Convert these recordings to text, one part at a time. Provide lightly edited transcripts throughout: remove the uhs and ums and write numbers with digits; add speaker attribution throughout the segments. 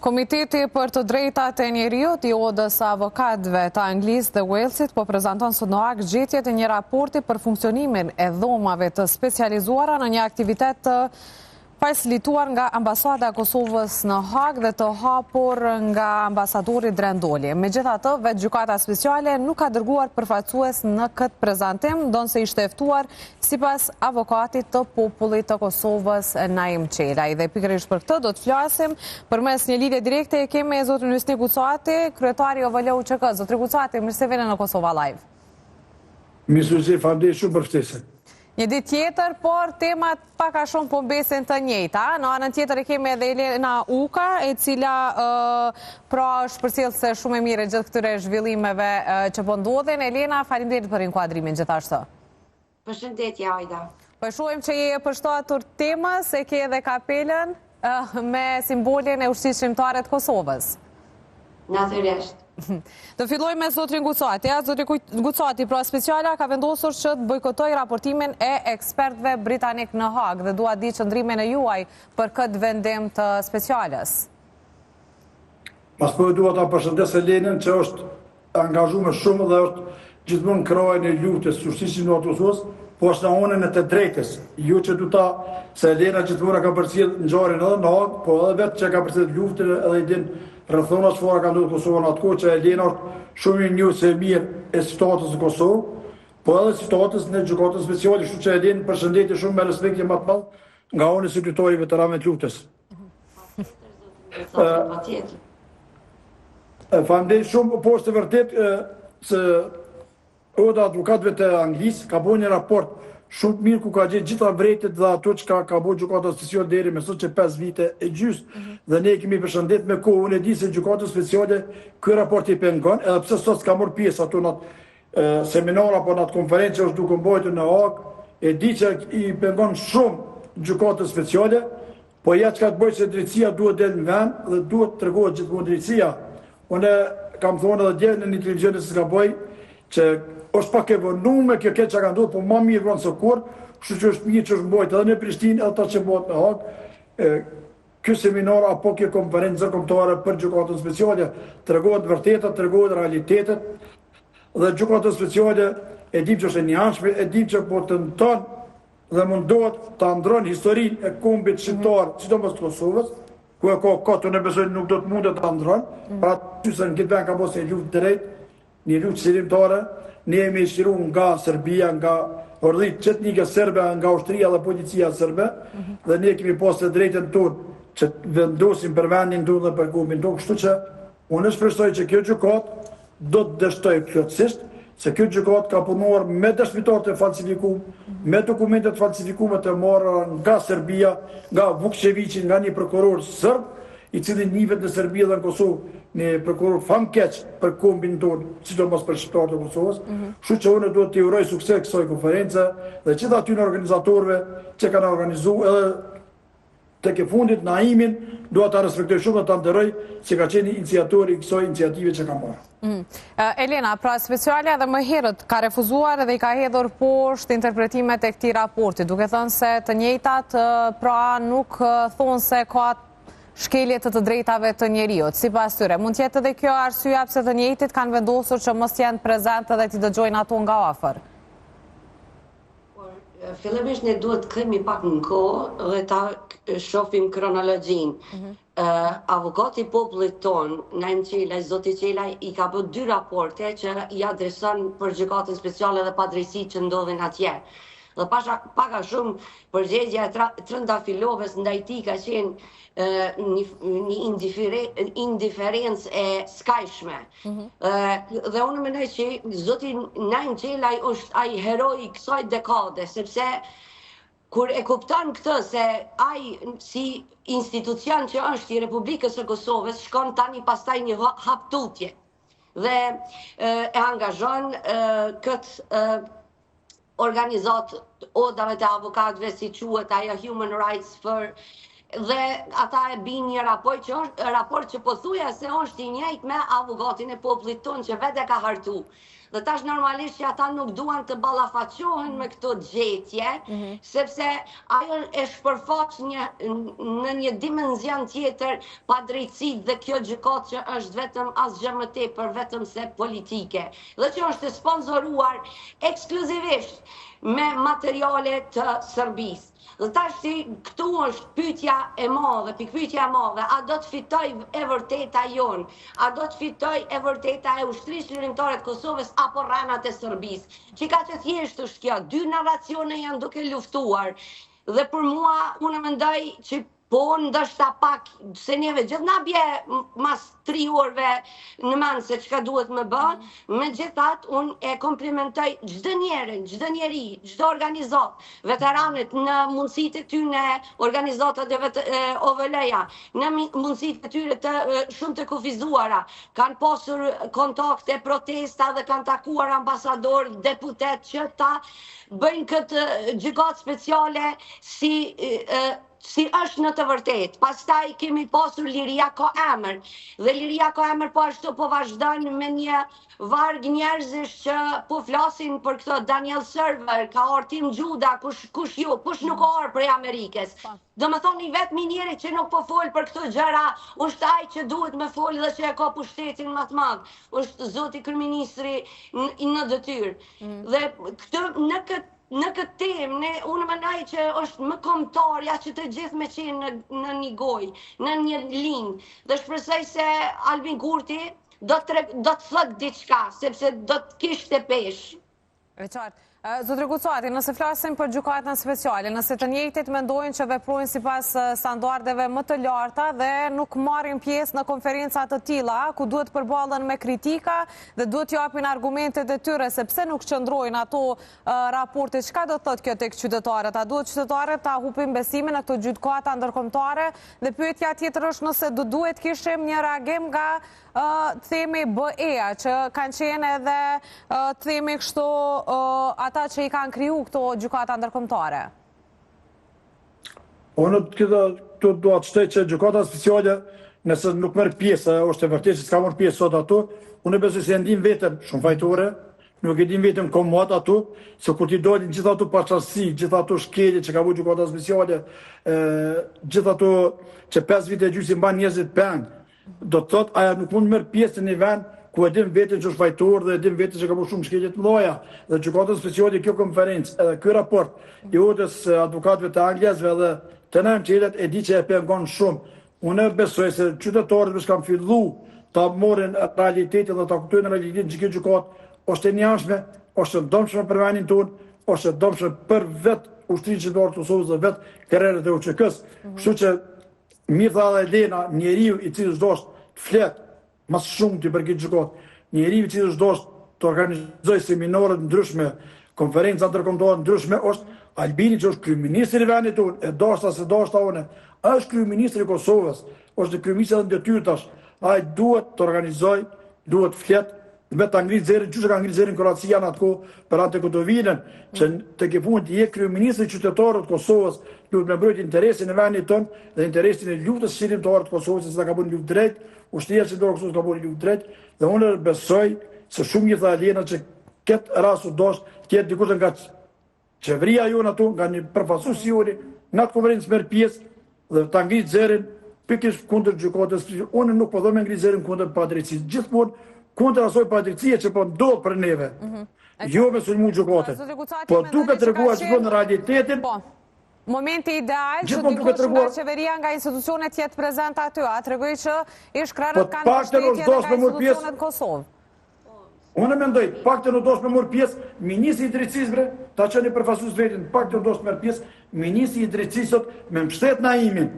Speaker 1: Komiteti për të drejtat e njeriut i odës avokatëve të Anglisë dhe Walesit po prezanton sot në Hag gjetjet e një raporti për funksionimin e dhomave të specializuara në një aktivitet të facilituar nga Ambasada e Kosovës në Hag dhe të hapur nga ambasadori Drendoli. Megjithatë, vetë gjykata speciale nuk ka dërguar përfaqësues në këtë prezantim, ndonse ishte ftuar sipas avokatit të popullit të Kosovës Naim Qelaj. Dhe pikërisht për këtë do të flasim përmes një lidhje direkte kemi zotrin Hysni Gucati, kryetari OVL UÇK. Zotri Gucati, mirë se vini në Kosova Live.
Speaker 2: Mirë, faleminderit shumë për ftesën.
Speaker 1: Një ditë tjetër, por temat pak a shumë po mbesin të njëjta. Në anën tjetër e kemi edhe Elena Uka, e cila pra është përcjellëse shumë e mire gjithë këtyre zhvillimeve që po ndodhin. Elena, faleminderit për inkuadrimin gjithashtu.
Speaker 3: Përshëndetje, Ajda.
Speaker 1: Po shohim që je përshtatur temës, e ke edhe kapelen me simbolin e ushtrisë shqiptare të Kosovës.
Speaker 3: Natyrisht.
Speaker 1: Të filloj me zotrin Gucati. Zotri Gucati, pra speciala ka vendosur që të bojkotoj raportimin e ekspertëve britanik në Hag dhe dua di qëndrimin e juaj për këtë vendim të speciales.
Speaker 2: Pas po dua ta përshëndes Elenën që është angazhuar shumë dhe është gjithmonë krahën e luftës së ushtrisë në Kosovës, po është në anën e të drejtës. Ju që du ta se Elena gjithmonë ka përcjell ngjarjen edhe në Hag, po edhe vetë që ka përcjell luftën edhe i din rrethona çfarë ka ndodhur në Kosovë në atë kohë që Elena është shumë i njohur se mirë e situatës në Kosovë, po edhe situatës në gjykatën speciale, kështu që Elena përshëndetje shumë me respekt më të madh nga ana e sekretarit veteranëve të luftës. Faleminderit shumë, po është vërtet se Oda advokatëve të Anglisë ka bërë një raport shumë mirë ku ka gjetë gjitha vërtetët dhe ato që ka bërë gjykata speciale deri më sot që 5 vite e gjys. Dhe ne kemi përshëndet me kohë, unë e di se gjykata speciale ky raport i pengon, edhe pse sot s'ka marrë pjesë ato në seminar apo në konferencë që është duke mbajtur në Hag, e di që i pengon shumë gjykata speciale, po ja çka të bëjë se drejtësia duhet të në vend dhe duhet të tregohet gjithmonë drejtësia. Unë kam thonë edhe dje në një televizion se s'ka bëj që është pak e vënume kjo që ka ndodhur, po më mirë vonë se kur, kështu që është mirë që është mbajtur edhe në Prishtinë, edhe ata që bëhet në Hag. Ky seminar apo kjo konferencë kombëtare për gjykatën speciale tregohet vërtetat, tregohet realitetet dhe gjykata speciale e dim që është e njanshme, e dim që po tenton dhe mundohet ta ndron historinë e kombit shqiptar, sidomos të Kosovës, ku e ka kotën e besoj nuk do të mundet ta ndron, pra që se në këtë vend ka bërë një luftë drejt, një luftë qëllimtare. Ne jemi shëruar nga Serbia, nga ordhit çetnike serbe, nga ushtria dhe policia serbe, dhe ne kemi pasur drejtën tonë që vendosim për vendin tonë dhe për kombin tonë, kështu që unë shpresoj që kjo gjykatë do të dështojë plotësisht se kjo gjykatë ka punuar me dëshmitar të falsifikuar, me dokumente të falsifikuara të marra nga Serbia, nga Vukčevići, nga një prokuror serb, i cili nivet në Serbi dhe në Kosovë një prokuror famkeq për kombin tonë, sidomos për shqiptarët e Kosovës. Kështu që unë duhet t'i uroj sukses kësaj konference dhe gjithë aty në organizatorëve që kanë organizuar edhe tek e fundit Naimin, duhet ta respektoj shumë dhe ta nderoj që ka qenë iniciatori i kësaj iniciative që ka marrë.
Speaker 1: Elena, pra speciale edhe më herët ka refuzuar dhe i ka hedhur poshtë interpretimet e këtij raporti, duke thënë se të njëjtat pra nuk thonë se ka shkelje të drejtave të njeriut. Sipas tyre, mund të jetë edhe kjo arsyeja pse të njëjtit kanë vendosur që mos janë prezente dhe t'i dëgjojnë ato nga afër?
Speaker 3: Fillimisht ne duhet të kthehemi pak në kohë dhe ta shohim kronologjinë. Avokati i popullit ton, Naim Qelaj, zoti Qelaj, i ka bërë 2 raporte që i adreson për gjykatën speciale dhe padrejësitë që ndodhin atje. Dhe pak a shumë përgjegjja e Trëndafilovës ndaj tij ka qenë një indiferencë e skajshme. Dhe unë mendoj që zoti Naim Qelaj është ai heroi i kësaj dekade, sepse kur e kupton këtë se ai si institucion që është i Republikës së Kosovës shkon tani pastaj një haptutje dhe e angazhon këtë organizat odave të avokatëve, si quhet ajo Human Rights for dhe ata e bin një raport që po thuja se është i njëjtë me avokatin e popullit tonë që vetë e ka hartu. Dhe tash normalisht që ata nuk duan të ballafaqohen me këto gjetje, sepse ajo e shpërfaq në një dimenzion tjetër pa drejtësi dhe kjo gjykatë që është vetëm asgjë më tepër vetëm se politike. Dhe që është sponsoruar ekskluzivisht me materiale të Serbisë. Dhe tash këtu është pyetja e madhe, pikpyetja e madhe, a do të fitoj e vërteta jonë, a do të fitoj e vërteta e ushtrisë lirimtare të Kosovës apo rranat e Serbisë. Që ka që thjesht është kjo, dy narracione janë duke luftuar. Dhe për mua, unë mendoj që po ndoshta pak, se neve gjithë na bje mas 3 orëve në mend se çka duhet më bë, megjithatë unë e komplimentoj çdo njeri, çdo organizatë, veteranët në mundësitë e tyre, organizatat e OVL-ja, në mundësitë e tyre të shumë të kufizuara, kanë pasur kontakte, protesta dhe kanë takuar ambasador, deputet që ta bëjnë këtë gjykatë speciale si është në të vërtet. Pastaj kemi pasur Liria ka emër. Dhe Liria ka emër po ashtu po vazhdojnë me një varg njerëzish që po flasin për këto Daniel Server, ka Artim Gjuda, kush nuk ka orë prej Amerikës. Do më thoni vetëm njeri që nuk po fol për këto gjëra, është ai që duhet me fol dhe që e ka pushtetin më të madh. Është zoti kryeministri në detyrë. Dhe këtë në këtë temë, unë mendoj që është më kombëtarja që të gjithë me qenë në një gojë, në një linjë. Dhe shpresoj se Albin Kurti do të thotë diçka, sepse do të kishte peshë.
Speaker 1: E qartë. Zotri Gucati, nëse flasim për gjykatën speciale, nëse të njëjtit mendojnë që veprojnë sipas standardeve më të larta dhe nuk marrin pjesë në konferenca të tilla, ku duhet përballen me kritika dhe duhet japin argumentet e tyre sepse nuk qëndrojnë ato raporte, çka do thotë kjo tek qytetarët? A duhet qytetarët ta hupin besimin në këto gjykata ndërkombëtare? Dhe pyetja tjetër është nëse duhet kishim një reagim nga themi BE-a, që kanë qenë edhe themi kështu ata që i kanë kriju këto gjykata ndërkombëtare.
Speaker 2: Unë këto do të shtoj që gjykata speciale, nëse nuk merr pjesë, është e vërtetë që s'ka marrë pjesë sot ato, unë besoj se ndim vetëm shumë fajtore, nuk e dim vetëm komod ato, se kur ti dolin gjithë ato paqartësi, gjithë ato shkelje që ka vu gjykata speciale, gjithë ato që 5 vite e gjysmë mban njerëzit peng, do të thotë aja nuk mund merr pjesë në një vend ku e dim vetën që është fajtor dhe e dim vetën që ka bërë shumë shkelje të mëdha. Dhe gjykata speciale kjo konferencë, edhe ky raport i odës advokatëve të anglezëve dhe të nëmë që e di që e pengon shumë. Unë besoj se qytetarët që kanë fillu ta morrin realitetin dhe ta kuptojnë realitetin që kjo gjykatë është e njohshme, është e domshme për vendin tonë, është e domshme për vetë ushtrinë qytetarë të Kosovës dhe vetë kerrerët e UÇK-s. Kështu që mirë tha dhe Elena, njeriu i cili çdo të flet mas shumë të për këtë gjykatë, njeriu i cili çdo të organizoj seminare të ndryshme, konferenca ndërkombëtare ndryshme, është Albini që është kryeministri i vendit tonë, e dashta se dashta unë, është kryeministri i Kosovës, është kryeministri edhe në detyrë tash. Ai duhet të organizoj, duhet flet, me të ngritë zërin, që ka ngritë zërin Kroacia në atë kohë për atë Gotovinën, që të ke punë të je kryeministri qytetarët Kosovës, duhet me mbrojtë interesin e vendit tonë dhe interesin e luftës shqiptare të Kosovës, se ka bërë luftë drejt, ushtria qytetarë Kosovës ka bërë luftë drejt, dhe unë besoj se shumë një tha Elena që këtë rast u dosh tjetë dikush nga qeveria jonë ato, nga një përfaqësues joni, në atë konferencë merr pjesë dhe ta ngritë zërin pikërisht kundër gjykatës. Unë nuk po them ngritë zërin kundër padrejtisë, gjithmonë kundër asoj padrejtie që po ndodh për neve. Jo me sulmu gjykatën. Po duket treguar gjithmonë realitetin.
Speaker 1: Momenti ideal që dikush nga qeveria, nga institucionet jetë prezent aty, a tregoj që ish krerët kanë mbështetje nga institucionet Kosovë.
Speaker 2: Unë mendoj, pak të në dosh me mërë pjesë, ministri i drejtësisë, ta që një përfaqësues vetin, pak të në dosh me mërë pjesë, ministri i drejtësisë me mbështet Naimin,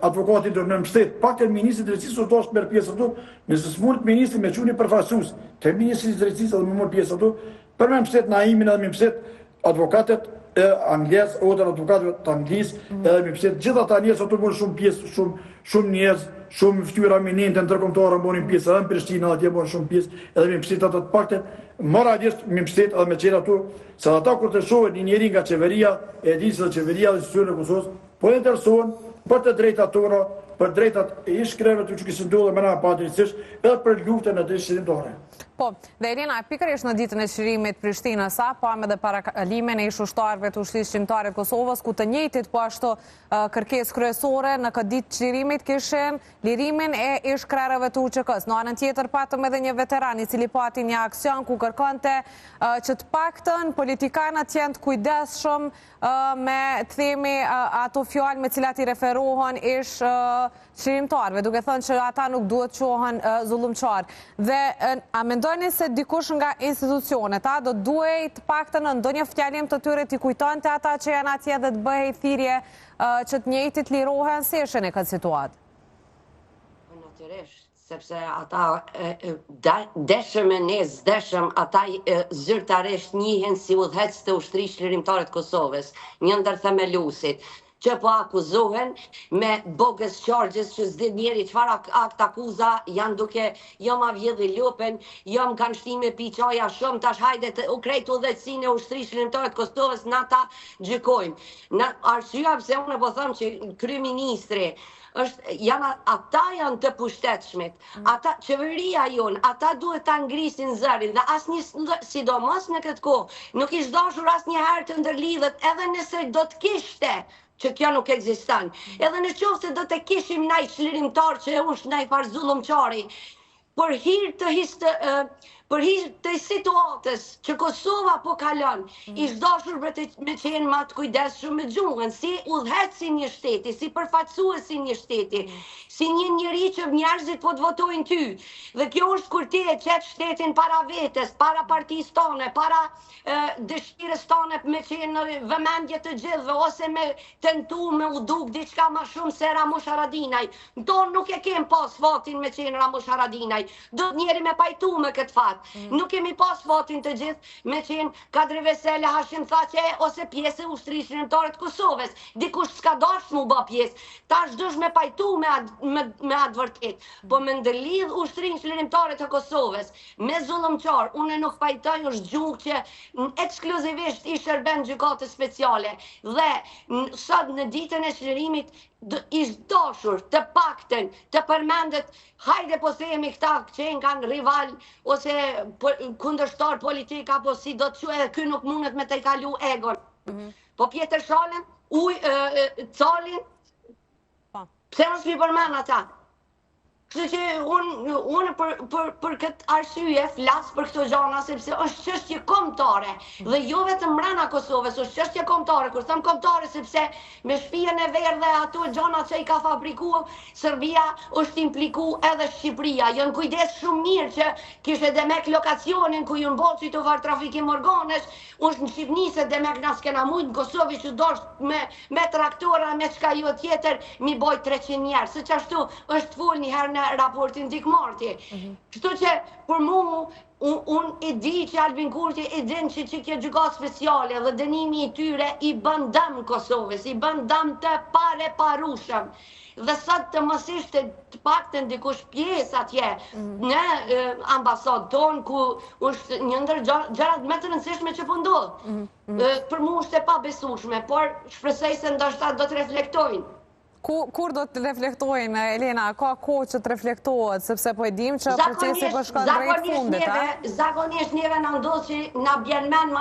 Speaker 2: advokatin të me mbështet, pak të ministri i drejtësisë dosh me mërë pjesë ato, nëse s'mund ministri me që një përfaqësues, të ministri i drejtësisë edhe me mërë pjesë ato, për me mbështet Naimin edhe me mbështet advokatet anglez, odër advokatëve të anglisë, edhe me mbështet gjitha ta njerëz ato bërë shumë pjesë, shumë njerëz, shumë fytyra eminente ndërkombëtare bënin pjesë edhe në Prishtinë, atje bënin shumë pjesë, edhe me mbështet ato të pakten, moralisht me mbështet edhe me qenë ato, se ata kur të shohin një njeri nga qeveria, e di se qeveria dhe institucionet e Kosovës po interesohen për të drejtat tona, për drejtat e ish-krerëve të që kësë ndodhe me na padrejtësisht, edhe për luftën e drejtë qëllimtare.
Speaker 1: Po, dhe Elena, pikërisht në ditën e çlirimit Prishtinës, pam edhe parakalimin e ish ushtarëve të Ushtrisë Shqiptare të Kosovës, ku të njëjtit po ashtu kërkesë kryesore në këtë ditë çlirimit kishin lirimin e ish-krerëve të UÇK-s. Në anën tjetër patëm edhe një veteran i cili pati një aksion ku kërkonte që të paktën politikanët jenë të kujdesshëm me të themi ato fjalë me cilat i referohen ish çlirimtarëve, duke thënë që ata nuk duhet quhen zullumçar. Dhe a mendoni se dikush nga institucionet do duhej të paktën në ndonjë fjalim të tyre t'i kujtonte ata që janë atje dhe të bëhej thirrje që të njëjtit lirohen si është në këtë situatë?
Speaker 3: Natyrisht, sepse ata deshëm e ne zdeshëm, ata zyrtarisht njihen si udhëhec të Ushtrisë Çlirimtare të Kosovës, një ndër themeluesit, që po akuzohen me bogus charges që s'di njeri çfarë akt akuza janë duke jam avjedhi lupen, jam kanë shtime pi qaja shumë, tash hajde u krejt udhëhecsinë e Ushtrisë Çlirimtare të Kosovës na ta gjykojmë. Arsyeja pse unë po them që kryeministri ata janë të pushtetshmit, ata qeveria jonë, ata duhet ta ngrisin zërin dhe asnjë sidomos në këtë kohë nuk ishte dashur asnjëherë të ndërlidhet edhe nëse do të kishte që kjo nuk ekziston. Edhe në qoftë se do të kishim naj çlirimtar që është naj far zullumçari, për hir të situatës që Kosova po kalon, ishte dashur me qenë më të kujdesshëm me gjuhën, si udhëhec një shteti, si përfaqësues një shteti, si një njeri që njerëzit po të votojnë ty. Dhe kjo është kur ti e qet shtetin para vetes, para partisë tone, para dëshirës tone me qenë në vëmendje të gjithëve, ose me tentu me u duk diçka më shumë se Ramush Haradinaj. Tonë nuk e kem pas fatin me qenë Ramush Haradinaj. Do të njeri me pajtu me këtë fat. Nuk kemi pas fatin të gjithë me qenë Kadri Vesele, Hashim Thaçe ose pjesë e Ushtrisë Çlirimtare të Kosovës. Dikush s'ka dashur mu bë pjesë. Tash dush me pajtu me atë vërtet. Po me ndërlidh Ushtrinë Çlirimtare të Kosovës me zullumçar, unë nuk pajtoj është gjuhë që ekskluzivisht i shërben gjykatës speciale. Dhe sot në ditën e çlirimit ishte dashur të paktën të përmendet, hajde po themi këta që kanë rival ose kundërshtar politik apo si do të quhet, ky nuk mundet me të kalu egon. Po Pjetër Shalën, Calin, pse mos mi përmend ata? Kështu që unë për këtë arsye flas për këto gjëra sepse është çështje kombëtare dhe jo vetëm brenda Kosovës, është çështje kombëtare. Kur them kombëtare sepse me shtëpinë e verdhë ato gjëra që i ka fabrikuar Serbia është implikuar edhe Shqipëria. Janë kujdes shumë mirë që kishte demek lokacionin ku ju mboçi të var trafikim organesh, është në Shqipëni se demek na s'kena mujt në Kosovë që dosh me traktora me çka jo tjetër mi boj 300 njerëz. Siç ashtu është fol një herë raportin dikmarti. Kështu që për mu, unë e di që Albin Kurti e din që kjo gjykatë speciale dhe dënimi i tyre i bën dëm Kosovës, i bën dëm të parushëm. Dhe sot të mos ishte të paktën dikush pjesë atje në ambasadën tonë ku është një ndër gjërat më të rëndësishme që po ndodh. Për mua është e pabesueshme, por shpresoj se ndoshta do të reflektojnë.
Speaker 1: Kur do të reflektojnë, Elena, ka kohë që të reflektohet, sepse po e dim që procesi po shkon drejt fundit.
Speaker 3: Zakonisht neve na ndodh që na bjen mend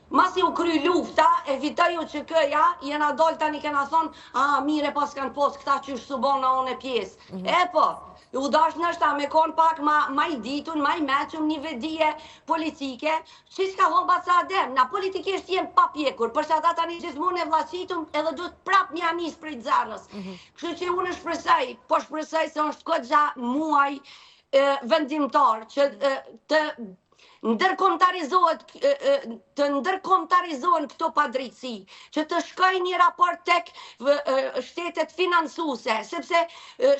Speaker 3: masi u kry lufta, e fitoj UÇK-ja, jena dol tani kena thonë, mire pas kanë pos këta që është subona unë e pjesë. E po, u dash nështa me konë pak ma i ditun, ma i meqëm një vedije politike, që s'ka homba sa adem, na politikisht jenë papjekur, përsa ata tani gjithmonë e vlaqitum edhe duhet prap një anis për i dzarës. Kështu që unë shpresoj, po shpresoj se është këgja muaj vendimtar, që të ndërkombëtarizohen këto padrejtësi, që të shkojë një raport tek shtetet financuese, sepse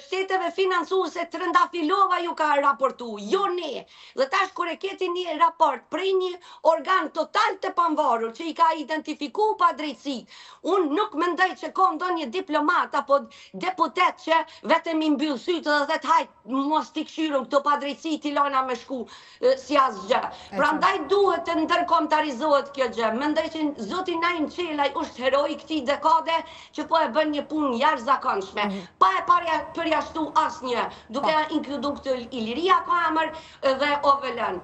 Speaker 3: shteteve financuese trëndafilova ju ka raportu, jo ne. Dhe tash kur e keti një raport prej një organ total të pavarur që i ka identifikuar padrejtësi, unë nuk mendoj që ka ndonjë diplomat apo deputet që vetëm i mbyll sytë dhe thotë hajt mos t'i kshyrëm këto padrejtësi t'i lona me shku si asgjë. Prandaj duhet të ndërkombëtarizohet kjo gjë. Mendoj që zoti Naim Qelaj është heroi këtij dekade që po e bën një punë jashtëzakonshme. Pa e përjashtu asnjë, duke inkludu këtë Iliria Kamër dhe OVL-n.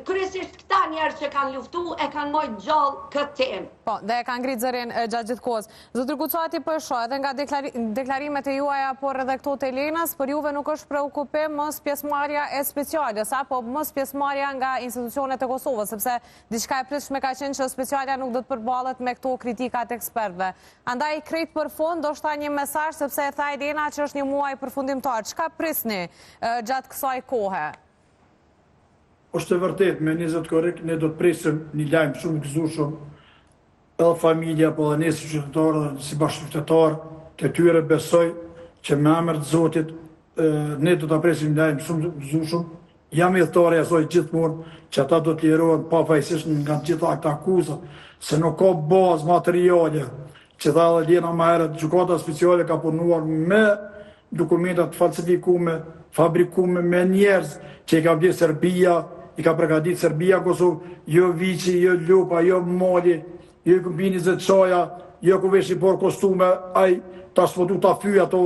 Speaker 3: Kryesisht këta njerëz që kanë luftu e kanë mojt gjallë këtë temë.
Speaker 1: Po, dhe e kanë ngritë zërin gjatë gjithë kohës. Zotri Gucati po e shoh edhe nga deklarimet e juaja, por edhe këto të Elenës, për juve nuk është preokupim mos pjesëmarrja e speciales, apo mos pjesëmarrja nga institucionet e Kosovës, sepse diçka e pritshme ka qenë që specialja nuk do të përballet me këto kritikat e ekspertëve. Andaj krejt për fund do shta një mesazh, sepse e tha Elena që është një muaj përfundimtar. Çka prisni gjatë kësaj kohe?
Speaker 2: Është e vërtet, me 20 korrik, ne do të presim një lajm shumë i gëzueshëm edhe familja, po dhe ne si qytetarë dhe si bashkëqytetarë të tyre besoj që me emër të Zotit ne do të presim një lajm shumë i gëzueshëm. Jam idhëtare asoj gjithmonë që ata do të lirohen pafajësisht nga gjitha këta akuza, se nuk ka bazë materiale që tha edhe Lena më herët, gjykata speciale ka punuar me dokumentat falsifikume, fabrikume me njerëz që i ka vlerë Serbia, i ka përgatitur Serbia Kosovë, jo Viçi, jo Lupa, jo Moli, jo Kumbini Zëçaja, jo ku veshi por kostume, ai ta s'potu ta fyj ato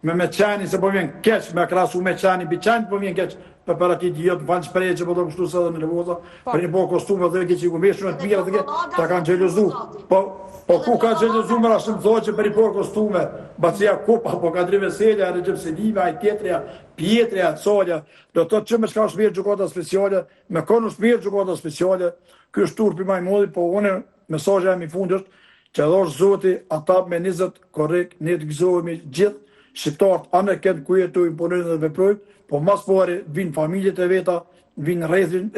Speaker 2: me qeni, se po vjen keq, me krasu me qeni, bi qeni po vjen keq, për ati djetë, falë shprej që po do kështu së dhe me nervoza, për një po kostume dhe keq i kumbeshme, të mira dhe keq, ta kanë gjelozu. Po ku ka gjelozu më rashëm thotë që për një po kostume, bacia kupa, po ka dri veselja, Recep Selimi, aj tjetëria, Pietrija, Solja, do të që me shka shmirë gjukata speciale, me konu shmirë gjukata speciale, kjo është turpi maj modhi, po une mesazha jam i fundit që edhe Zoti ata me 20 korrekt ne të gëzohemi gjithë shqiptarët anë këtë ku jetojnë, punojnë dhe veprojnë, po mas pari vinë familjet e veta, vinë rrethin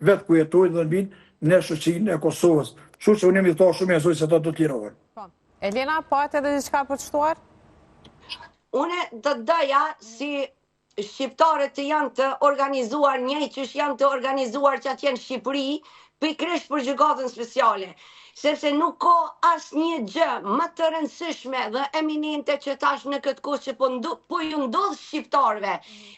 Speaker 2: vetë ku jetojnë dhe vinë në shoqërinë e Kosovës. Kështu që unë jam i thashë shumë e zoj se ata do të lirohen.
Speaker 1: Elena, po atë edhe diçka për të shtuar?
Speaker 3: Une të doja si shqiptarët të janë të organizuar njëjtë që janë të organizuar që atje në Shqipëri, pikërisht për gjykatën speciale, sepse nuk ka asnjë gjë më të rëndësishme dhe eminente që tash në këtë kohë që po ju ndodh shqiptarëve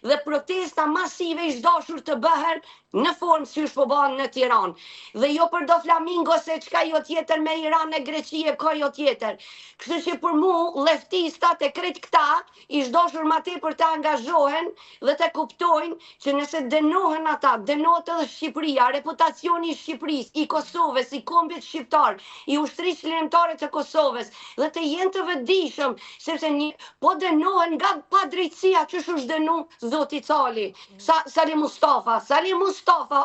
Speaker 3: dhe protesta masive i dashur të bëhen në formë si është po bëhen në Tiranë. Dhe jo për do flamingo se çka jo tjetër me Iran e Greqi e ka jo tjetër. Kështu që për mu leftistat e krejt këta i dashur më tepër të angazhohen dhe të kuptojnë që nëse dënohen ata, dënohet edhe Shqipëria, reputacioni i Shqipërisë, i Kosovës, i kombit shqiptar, i ushtrisë lirimtare të Kosovës dhe të jenë të vëdijshëm, sepse po dënohen nga padrejtësia që është dënu zoti Cali, Sali Mustafa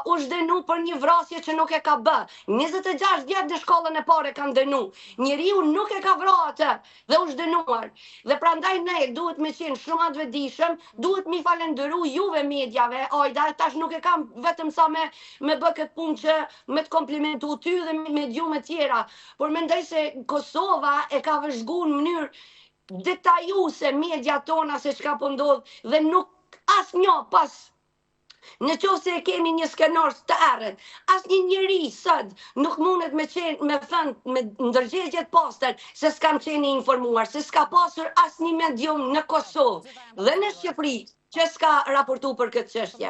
Speaker 3: është dënu për një vrasje që nuk e ka bë. 26 vjet në shkollën e parë kanë dënu. Njeriu nuk e ka vrarë atë dhe është dënuar. Dhe prandaj ne duhet me qenë shumë të vëdijshëm, duhet mi falenderu juve mediave, ajda tash nuk e kam vetëm sa me bë këtë punë që me të komplimentu ty dhe me gjumë tjera, por mendoj se Kosova e ka vëzhguar në mënyrë detajuese media tona se çka po ndodh dhe nuk asnjë pas. Në qoftë se kemi një skenar të errët, asnjë njeri sot nuk mundet me thënë me ndërgjegje të pastër se s'kam qenë informuar, se s'ka pasur asnjë medium në Kosovë dhe në Shqipëri që s'ka raportu për këtë çështje.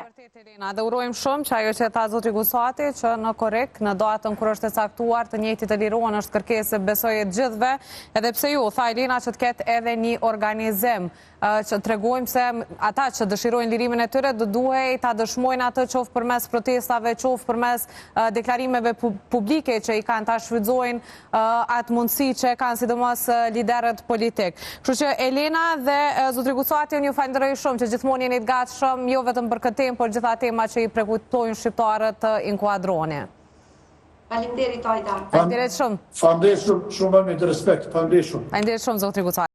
Speaker 1: Dhe urojmë shumë që ajo që tha zoti Gucati, që në korrekt, në datën kur është e caktuar të njëjtit të lirohen është kërkesë besoj e gjithëve, edhe pse ju tha Elena që të ketë edhe një organizim që tregojmë se ata që dëshirojnë lirimin e tyre do duhej ta dëshmojnë atë qoftë përmes protestave, qoftë përmes deklarimeve publike që i kanë ta shfrytëzojnë atë mundësi që kanë sidomos liderët politik. Kështu që Elena dhe zotri Gucati unë ju falenderoj shumë që gjithmonë jeni të gatshëm jo vetëm për këtë temë, por gjitha tema që i prekujtojnë shqiptarët të inkuadroni.
Speaker 3: Faleminderit Ajda.
Speaker 1: Faleminderit shumë.
Speaker 2: Faleminderit shumë me respekt. Faleminderit shumë.
Speaker 1: Faleminderit shumë zotri Gucati.